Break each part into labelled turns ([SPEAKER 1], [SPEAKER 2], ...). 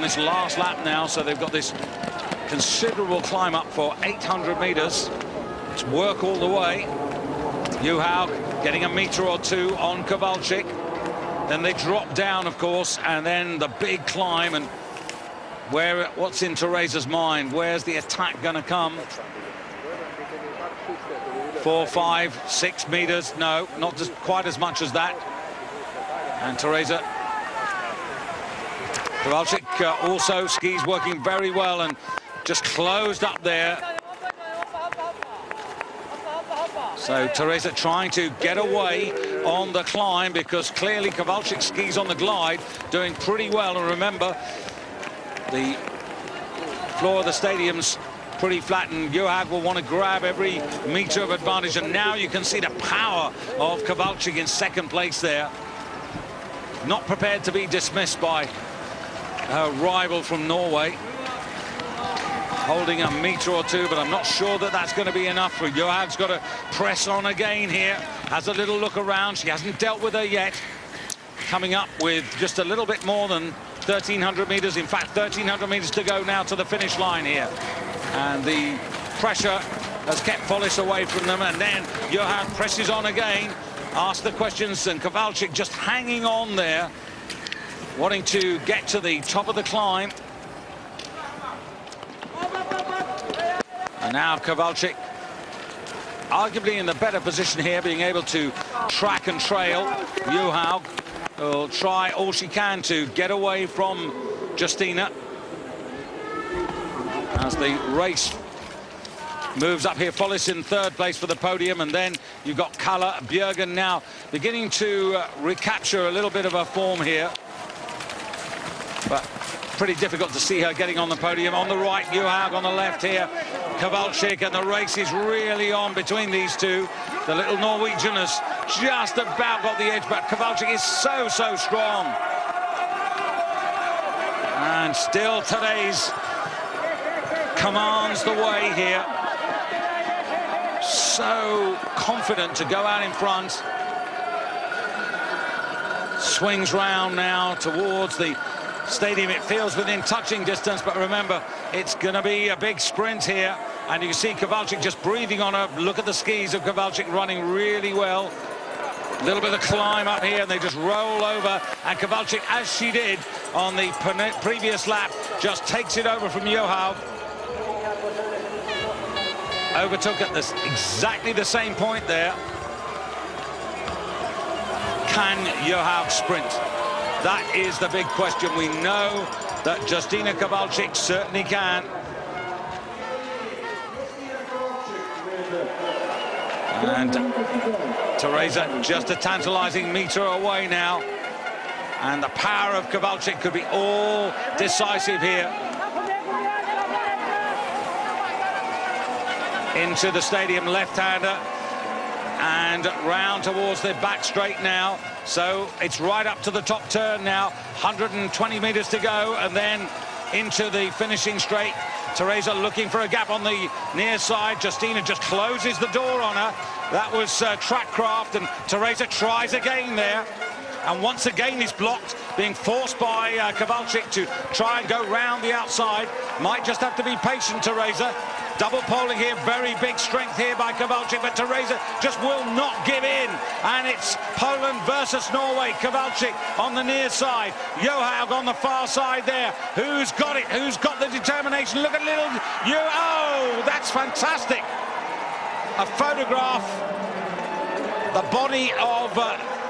[SPEAKER 1] on this last lap now, so they've got this considerable climb up for 800 meters. It's work all the way. Johaug getting a meter or two on Kowalczyk. Then they drop down, of course, and then the big climb. And what's in Therese's mind? Where's the attack going to come? 4, 5, 6 meters. No, not just quite as much as that. And Therese Kowalczyk also skis working very well and just closed up there. So Therese trying to get away on the climb, because clearly Kowalczyk skis on the glide doing pretty well. And remember, the floor of the stadium's pretty flat, and Johaug will want to grab every meter of advantage. And now you can see the power of Kowalczyk in second place there. Not prepared to be dismissed by her rival from Norway. Holding a meter or two, but I'm not sure that that's going to be enough. For Johaug's got to press on again here. Has a little look around. She hasn't dealt with her yet. Coming up with just a little bit more than 1,300 meters. In fact, 1,300 meters to go now to the finish line here. And the pressure has kept Follis away from them. And then Johaug presses on again. Asks the questions, and Kowalczyk just hanging on there, wanting to get to the top of the climb. And now Kowalczyk arguably in the better position here, being able to track and trail. Johaug will try all she can to get away from Justyna as the race moves up here. Follis in third place for the podium, and then you've got Bjoergen now beginning to recapture a little bit of her form here, but pretty difficult to see her getting on the podium. On the right, Johaug, on the left here, Kowalczyk, and the race is really on between these two. The little Norwegian has just about got the edge, but Kowalczyk is so strong. And still Therese commands the way here. So confident to go out in front. Swings round now towards the stadium. It feels within touching distance, but remember, it's going to be a big sprint here. And you can see Kowalczyk just breathing on her. Look at the skis of Kowalczyk running really well. A little bit of climb up here, and they just roll over. And Kowalczyk, as she did on the previous lap, just takes it over from Johaug. Overtook at exactly the same point there. Can Johaug sprint? That is the big question. We know that Justyna Kowalczyk certainly can. And Therese just a tantalizing meter away now. And the power of Kowalczyk could be all decisive here. Into the stadium, left-hander, and round towards the back straight now. So it's right up to the top turn now. 120 meters to go, and then into the finishing straight. Therese looking for a gap on the near side. Justyna just closes the door on her. That was trackcraft, and Therese tries again there. And once again is blocked, being forced by Kowalczyk to try and go round the outside. Might just have to be patient, Therese. Double poling here, very big strength here by Kowalczyk, but Therese just will not give in. And it's Poland versus Norway. Kowalczyk on the near side, Johaug on the far side there. Who's got it? Who's got the determination? Look at little Oh, that's fantastic. A photograph, the body of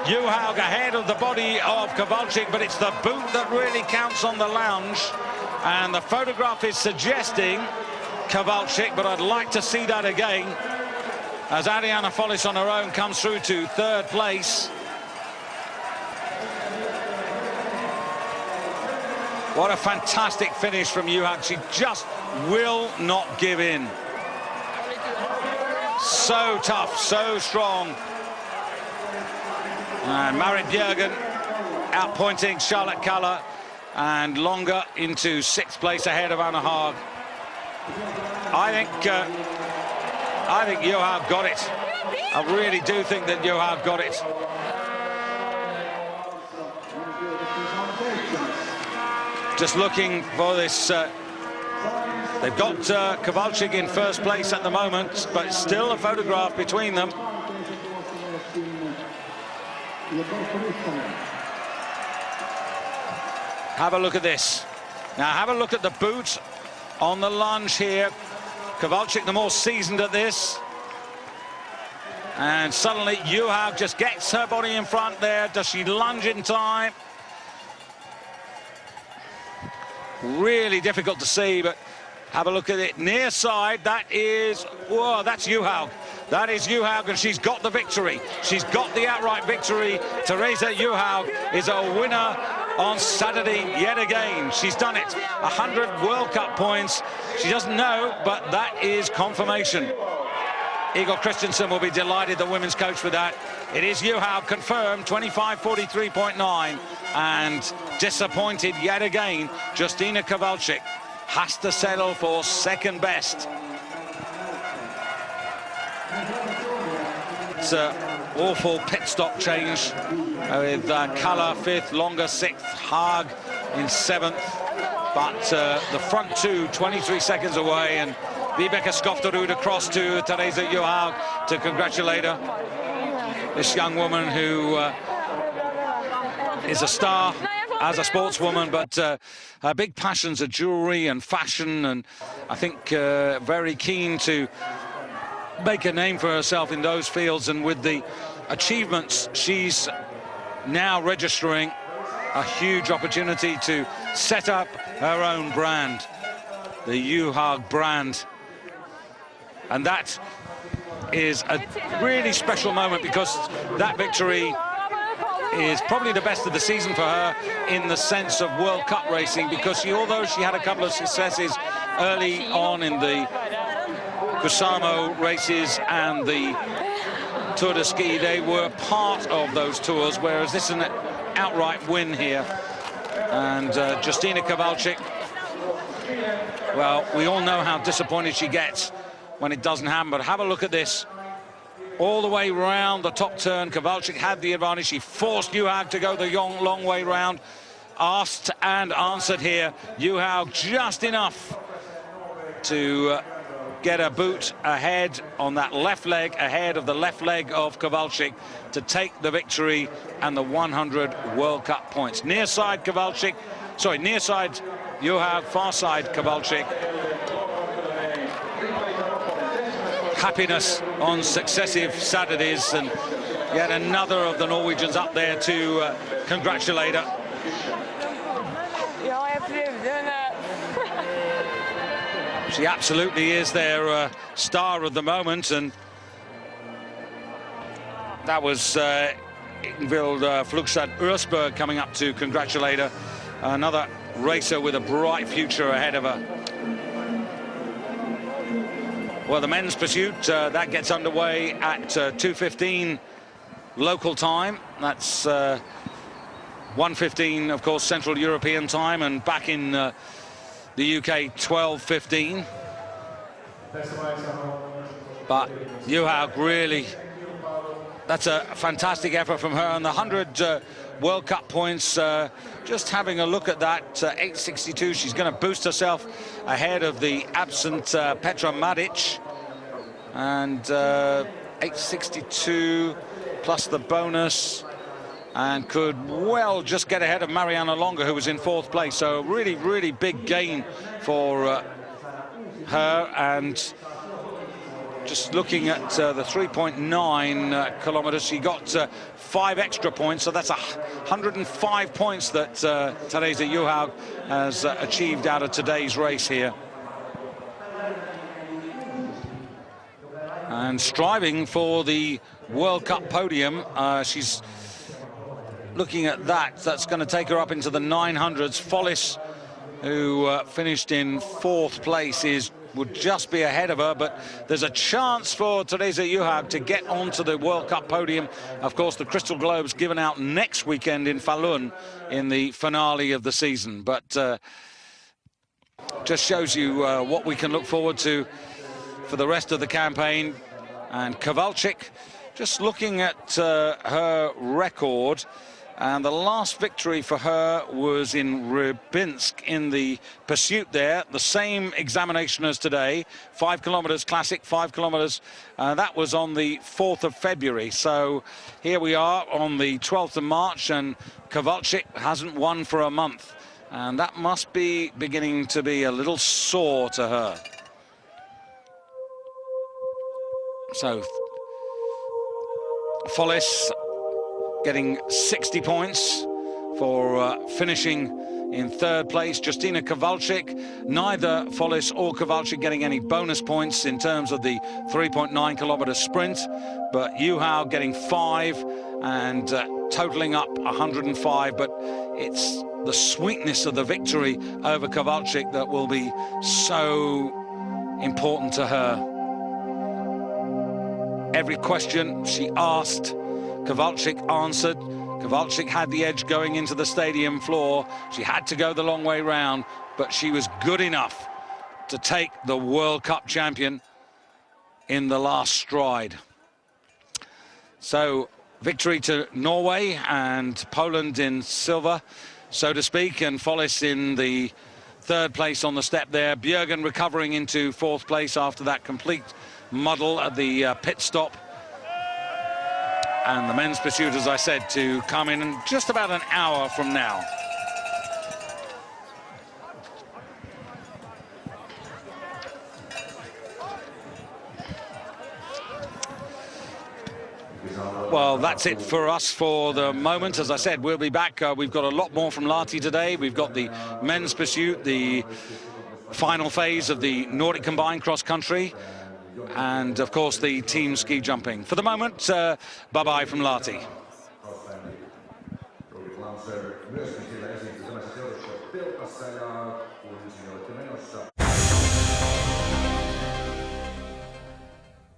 [SPEAKER 1] Johaug ahead of the body of Kowalczyk, but it's the boot that really counts on the lounge. And the photograph is suggesting Kowalczyk, but I'd like to see that again as Ariana Follis on her own comes through to third place. What a fantastic finish from Johaug. She just will not give in. So tough, so strong. And Marit Bjoergen outpointing Charlotte Kalla, and longer into sixth place ahead of Anna Haag. I think Johaug got it. I really do think that Johaug got it. just looking for this. They've got Kowalczyk in first place at the moment, but still a photograph between them. Have a look at this. Now have a look at the boot on the lunge here. Kowalczyk, the more seasoned at this. And suddenly Johaug just gets her body in front there. Does she lunge in time? Really difficult to see, but have a look at it. Near side, that is, whoa, that's Johaug. That is Johaug, and she's got the victory. She's got the outright victory. Therese Johaug is a winner on Saturday yet again. She's done it. 100 World Cup points. She doesn't know, but that is confirmation. Igor Christensen will be delighted, the women's coach, with that. It is Johaug, confirmed, 25:43.9, and disappointed yet again. Justyna Kowalczyk has to settle for second best. It's an awful pit stop change with Kalla fifth, Longer sixth, Haag in seventh, but the front two 23 seconds away, and Vibeke Skofterud across to Therese Johaug to congratulate her. This young woman who is a star as a sportswoman, but her big passions are jewellery and fashion, and I think very keen to make a name for herself in those fields. And with the achievements she's now registering, a huge opportunity to set up her own brand, the Johaug brand. And that is a really special moment, because that victory is probably the best of the season for her in the sense of World Cup racing, because although she had a couple of successes early on in the Kusamo races and the Tour de Ski, they were part of those tours, whereas this is an outright win here. And Justyna Kowalczyk, well, we all know how disappointed she gets when it doesn't happen, but have a look at this. All the way round the top turn, Kowalczyk had the advantage. She forced Johaug to go the long way round. Asked and answered here. Johaug just enough to get a boot ahead on that left leg, ahead of the left leg of Kowalczyk, to take the victory and the 100 World Cup points. Near side Kowalczyk, sorry, near side Johaug, far side Kowalczyk. Happiness on successive Saturdays, and yet another of the Norwegians up there to congratulate her. She absolutely is their star of the moment, and that was Ingvild Flugstad Ørsberg coming up to congratulate her. Another racer with a bright future ahead of her. Well, the men's pursuit, that gets underway at 2:15 local time. That's 1:15, of course, Central European time, and back in the UK, 12:15. But Johaug really, that's a fantastic effort from her. And the 100 World Cup points, just having a look at that, 8:62. She's going to boost herself ahead of the absent Petra Madic. And 8:62 plus the bonus, and could well just get ahead of Mariana Longa, who was in fourth place. So really, really big gain for her. And just looking at the 3.9 kilometers, she got 5 extra points, so that's 105 points that Therese Johaug has achieved out of today's race here. And striving for the World Cup podium, she's looking at that. That's going to take her up into the 900s. Follis, who finished in fourth place, would just be ahead of her, but there's a chance for Therese Johaug to get onto the World Cup podium. Of course, the Crystal Globe's given out next weekend in Falun in the finale of the season, but just shows you what we can look forward to for the rest of the campaign. And Kowalczyk, just looking at her record, And the last victory for her was in Rybinsk in the pursuit there. The same examination as today, 5 kilometers classic, 5 kilometers. That was on the 4th of February. So here we are on the 12th of March, and Kowalczyk hasn't won for a month. And that must be beginning to be a little sore to her. So Follis getting 60 points for finishing in 3rd place. Justyna Kowalczyk, neither Follis or Kowalczyk getting any bonus points in terms of the 3.9 kilometer sprint, but Johaug getting 5 and totaling up 105. But it's the sweetness of the victory over Kowalczyk that will be so important to her. Every question she asked, Kowalczyk answered. Kowalczyk had the edge going into the stadium floor. She had to go the long way round, but she was good enough to take the World Cup champion in the last stride. So victory to Norway and Poland in silver, so to speak, and Follis in the 3rd place on the step there. Bjoergen recovering into 4th place after that complete muddle at the pit stop. And the men's pursuit, as I said, to come in just about an hour from now. Well, that's it for us for the moment. As I said, we'll be back. We've got a lot more from Lahti today. We've got the men's pursuit, the final phase of the Nordic combined cross-country, and of course the team ski jumping. For the moment, bye-bye from Lahti.